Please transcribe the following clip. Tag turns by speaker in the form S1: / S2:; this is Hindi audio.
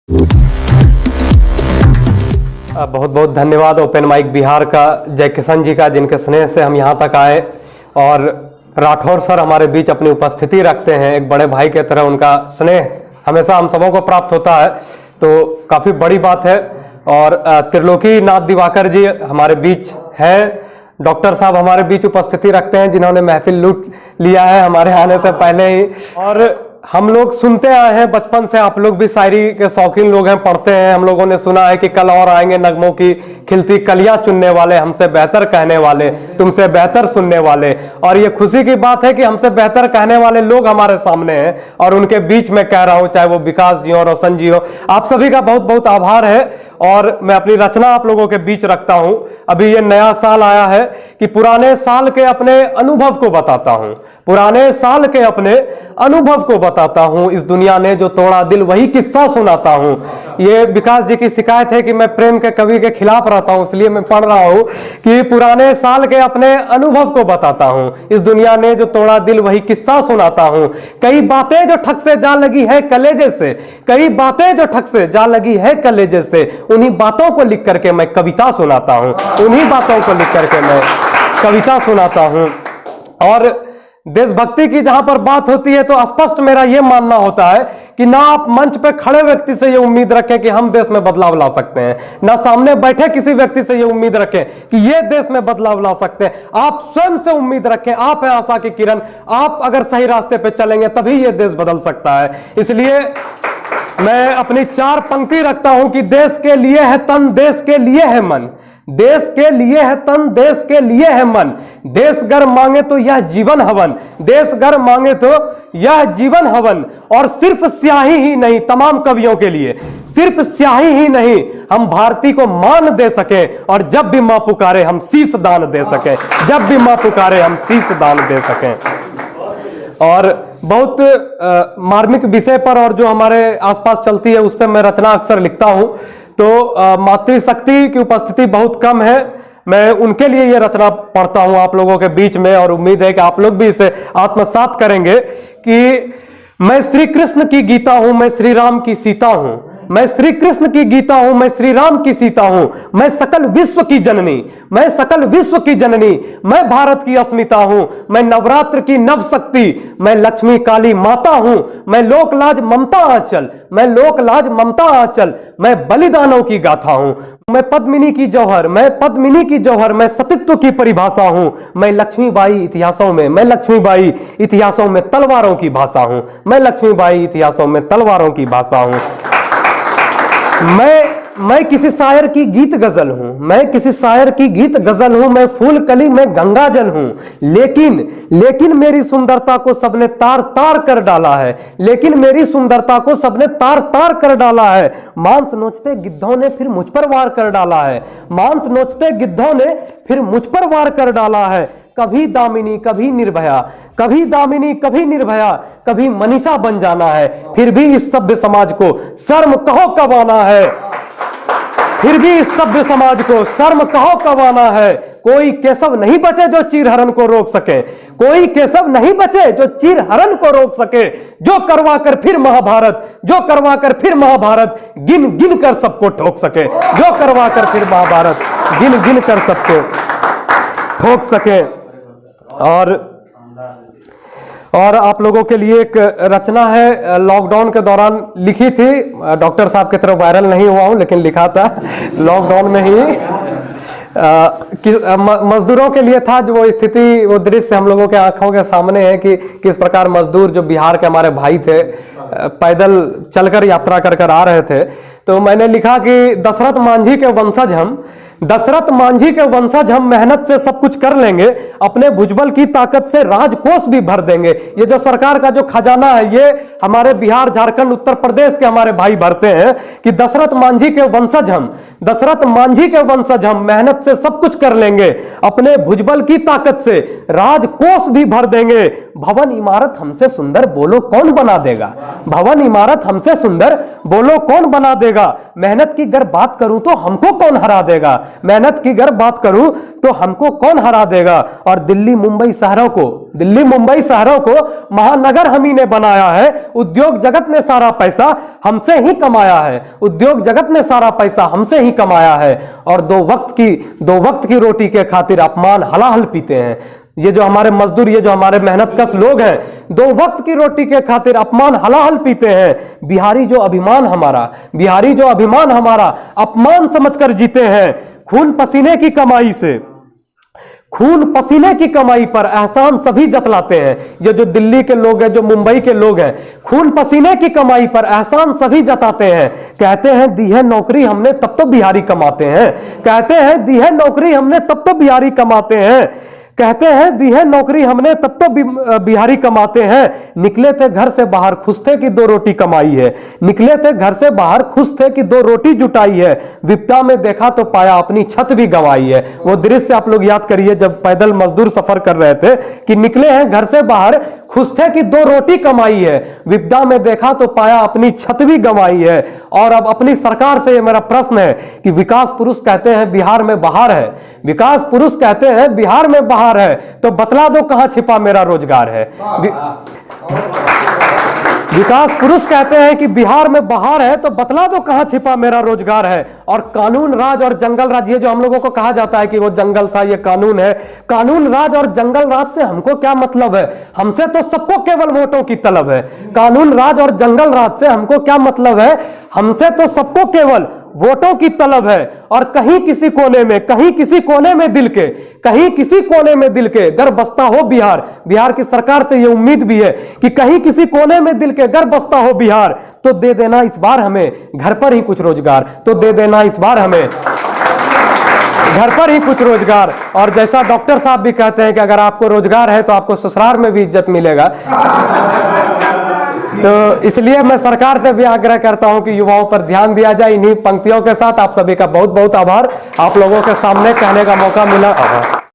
S1: बहुत बहुत धन्यवाद ओपन माइक बिहार का, जय किशन जी का, जिनके स्नेह से हम यहाँ तक आए। और राठौर सर हमारे बीच अपनी उपस्थिति रखते हैं, एक बड़े भाई की तरह उनका स्नेह हमेशा हम सबों को प्राप्त होता है, तो काफ़ी बड़ी बात है। और त्रिलोकी नाथ दिवाकर जी हमारे बीच हैं, डॉक्टर साहब हमारे बीच उपस्थिति रखते हैं, जिन्होंने महफिल लूट लिया है हमारे आने से पहले ही। और हम लोग सुनते आए हैं बचपन से, आप लोग भी शायरी के शौकीन लोग हैं, पढ़ते हैं। हम लोगों ने सुना है कि कल और आएंगे नगमों की खिलती कलियां चुनने वाले, हमसे बेहतर कहने वाले, तुमसे बेहतर सुनने वाले। और ये खुशी की बात है कि हमसे बेहतर कहने वाले लोग हमारे सामने हैं और उनके बीच में कह रहा हूं, चाहे वो विकास जी हो, रोशन जी हो, आप सभी का बहुत बहुत आभार है। और मैं अपनी रचना आप लोगों के बीच रखता हूं। अभी ये नया साल आया है कि पुराने साल के अपने अनुभव को बताता हूं, पुराने साल के अपने अनुभव को बताता हूं। इस दुनिया ने जो तोड़ा दिल वही किस्सा सुनाता हूं। ये विकास जी की शिकायत है कि मैं प्रेम के कवि के खिलाफ रहता हूं, इसलिए मैं पढ़ रहा हूं कि पुराने साल के अपने अनुभव को बताता हूं। इस दुनिया ने जो तोड़ा दिल वही किस्सा सुनाता हूं। कई बातें जो ठग से जा लगी है कलेजे से, कई बातें जो ठग से जा लगी है कलेजे से, उन्हीं बातों को लिख करके मैं कविता सुनाता हूं, उन्हीं बातों को लिख करके मैं कविता सुनाता हूं। और देशभक्ति की जहां पर बात होती है तो स्पष्ट मेरा यह मानना होता है कि ना आप मंच पे खड़े व्यक्ति से यह उम्मीद रखें कि हम देश में बदलाव ला सकते हैं, ना सामने बैठे किसी व्यक्ति से यह उम्मीद रखें कि यह देश में बदलाव ला सकते हैं। आप स्वयं से उम्मीद रखें, आप है आशा की किरण, आप अगर सही रास्ते पे चलेंगे तभी यह देश बदल सकता है। इसलिए मैं अपनी 4 पंक्ति रखता हूं कि देश के लिए है तन, देश के लिए है मन, देश के लिए है तन, देश के लिए है मन, देश गर मांगे तो यह जीवन हवन, देश गर मांगे तो यह जीवन हवन। और सिर्फ स्याही ही नहीं, तमाम कवियों के लिए सिर्फ स्याही ही नहीं, हम भारती को मान दे सके और जब भी मां पुकारे हम शीश दान दे सके, जब भी मां पुकारे हम शीश दान दे सकें। और बहुत मार्मिक विषय पर और जो हमारे आसपास चलती है उस पर मैं रचना अक्सर लिखता हूं। तो मातृशक्ति की उपस्थिति बहुत कम है, मैं उनके लिए ये रचना पढ़ता हूं आप लोगों के बीच में, और उम्मीद है कि आप लोग भी इसे आत्मसात करेंगे कि मैं श्री कृष्ण की गीता हूं, मैं श्री राम की सीता हूं, मैं श्री कृष्ण की गीता हूं, मैं श्री राम की सीता हूं, मैं सकल विश्व की जननी, मैं सकल विश्व की जननी, मैं भारत की अस्मिता हूं, मैं नवरात्र की नव शक्ति, मैं लक्ष्मी काली माता हूं, मैं लोकलाज ममता आंचल, मैं लोकलाज ममता आंचल, मैं बलिदानों की गाथा हूं, मैं पद्मिनी की जौहर, मैं पद्मिनी की जौहर, मैं सतीत्व की परिभाषा हूं, मैं लक्ष्मीबाई इतिहासों में, मैं लक्ष्मीबाई इतिहासों में तलवारों की भाषा हूं, मैं लक्ष्मीबाई इतिहासों में तलवारों की भाषा हूं। मैं किसी शायर की गीत गजल हूं, मैं किसी शायर की गीत गजल हूं, मैं फूल कली में गंगा जल हूं, लेकिन मेरी सुंदरता को सबने तार तार कर डाला है, लेकिन मेरी सुंदरता को सबने तार तार कर डाला है। मांस नोचते गिद्धों ने फिर मुझ पर वार कर डाला है, मांस नोचते गिद्धों ने फिर मुझ पर वार कर डाला है। कभी दामिनी कभी निर्भया, कभी दामिनी कभी निर्भया, कभी मनीषा बन जाना है, फिर भी इस सभ्य समाज को शर्म कहो कब आना है, फिर भी इस सभ्य समाज को शर्म कहो कब आना है। कोई केशव नहीं बचे जो चीर हरण को रोक सके, कोई केशव नहीं बचे जो चीर हरण को रोक सके, जो करवा कर फिर महाभारत, जो करवा कर फिर महाभारत गिन गिन कर सबको ठोक सके, जो करवा कर फिर महाभारत गिन गिन कर सबको ठोक सके। और आप लोगों के लिए एक रचना है, लॉकडाउन के दौरान लिखी थी, डॉक्टर साहब की तरफ वायरल नहीं हुआ हूं लेकिन लिखा था लॉकडाउन में ही। मजदूरों के लिए था, जो वो स्थिति, वो दृश्य हम लोगों के आंखों के सामने है कि किस प्रकार मजदूर जो बिहार के हमारे भाई थे पैदल चलकर यात्रा कर कर आ रहे थे। तो मैंने लिखा कि दशरथ मांझी के वंशज हम, दशरथ मांझी के वंशज हम, मेहनत से सब कुछ कर लेंगे, अपने भुजबल की ताकत से राजकोष भी भर देंगे। ये जो सरकार का जो खजाना है ये हमारे बिहार, झारखंड, उत्तर प्रदेश के हमारे भाई भरते हैं कि दशरथ मांझी के वंशज हम, दशरथ मांझी के वंशज हम, मेहनत से सब कुछ कर लेंगे, अपने भुजबल की ताकत से राजकोष भी भर देंगे। भवन इमारत हमसे सुंदर बोलो कौन बना देगा, भवन इमारत हमसे सुंदर बोलो कौन बना देगा, मेहनत की अगर बात करूं तो हमको कौन हरा देगा, मेहनत की अगर बात करूं तो हमको कौन हरा देगा। और दिल्ली मुंबई शहरों को महानगर हम ही ने बनाया है। उद्योग जगत ने सारा पैसा हमसे ही कमाया है, उद्योग जगत ने सारा पैसा हमसे ही कमाया है। और दो वक्त की रोटी के खातिर अपमान हलाहल पीते हैं। ये जो हमारे मजदूर, ये जो हमारे मेहनतकश लोग हैं, दो वक्त की रोटी के खातिर अपमान हलाहल पीते हैं। बिहारी जो अभिमान हमारा अपमान समझकर जीते हैं। खून पसीने की कमाई पर एहसान सभी जतलाते हैं। ये जो दिल्ली के लोग हैं, जो मुंबई के लोग हैं, खून पसीने की कमाई पर एहसान सभी जताते हैं। कहते हैं दी है नौकरी हमने तब तो बिहारी कमाते हैं। कहते हैं दी है नौकरी हमने तब तो बिहारी कमाते हैं। कहते हैं दी है नौकरी हमने तब तो बिहारी कमाते हैं। निकले थे घर से बाहर खुश थे कि 2 रोटी कमाई है। निकले थे घर से बाहर खुश थे कि 2 रोटी जुटाई है। विपदा में देखा तो पाया अपनी छत भी गंवाई है। वो दृश्य आप लोग याद करिए जब पैदल मजदूर सफर कर रहे थे कि निकले हैं घर से बाहर खुश थे कि 2 रोटी कमाई है। विपदा में देखा तो पाया अपनी छत भी गंवाई है। और अब अपनी सरकार से ये मेरा प्रश्न है कि विकास पुरुष कहते हैं बिहार में बहार है, विकास पुरुष कहते हैं बिहार में बहार है, तो बतला दो कहां छिपा मेरा रोजगार है। विकास पुरुष कहते हैं कि बिहार में बहार है, तो बतला दो कहां छिपा मेरा रोजगार है। और कानून राज और जंगल राज, ये जो हम लोगों को कहा जाता है कि वो जंगल था, ये कानून है। कानून राज और जंगल राज से हमको क्या मतलब है? हमसे तो सबको केवल वोटों की तलब है। कानून राज और जंगल राज से हमको क्या मतलब है? हमसे तो सबको केवल वोटों की तलब है। और कहीं किसी कोने में दिल के अगर बसता हो बिहार की सरकार से ये उम्मीद भी है कि कहीं किसी कोने में दिल के अगर बसता हो बिहार, तो दे देना इस बार हमें घर पर ही कुछ रोजगार, तो दे देना इस बार हमें घर पर ही कुछ रोजगार। और जैसा डॉक्टर साहब भी कहते हैं कि अगर आपको रोजगार है तो आपको ससुराल में भी इज्जत मिलेगा। तो इसलिए मैं सरकार से भी आग्रह करता हूं कि युवाओं पर ध्यान दिया जाए। इन्हीं पंक्तियों के साथ आप सभी का बहुत बहुत आभार। आप लोगों के सामने कहने का मौका मिला। आभार।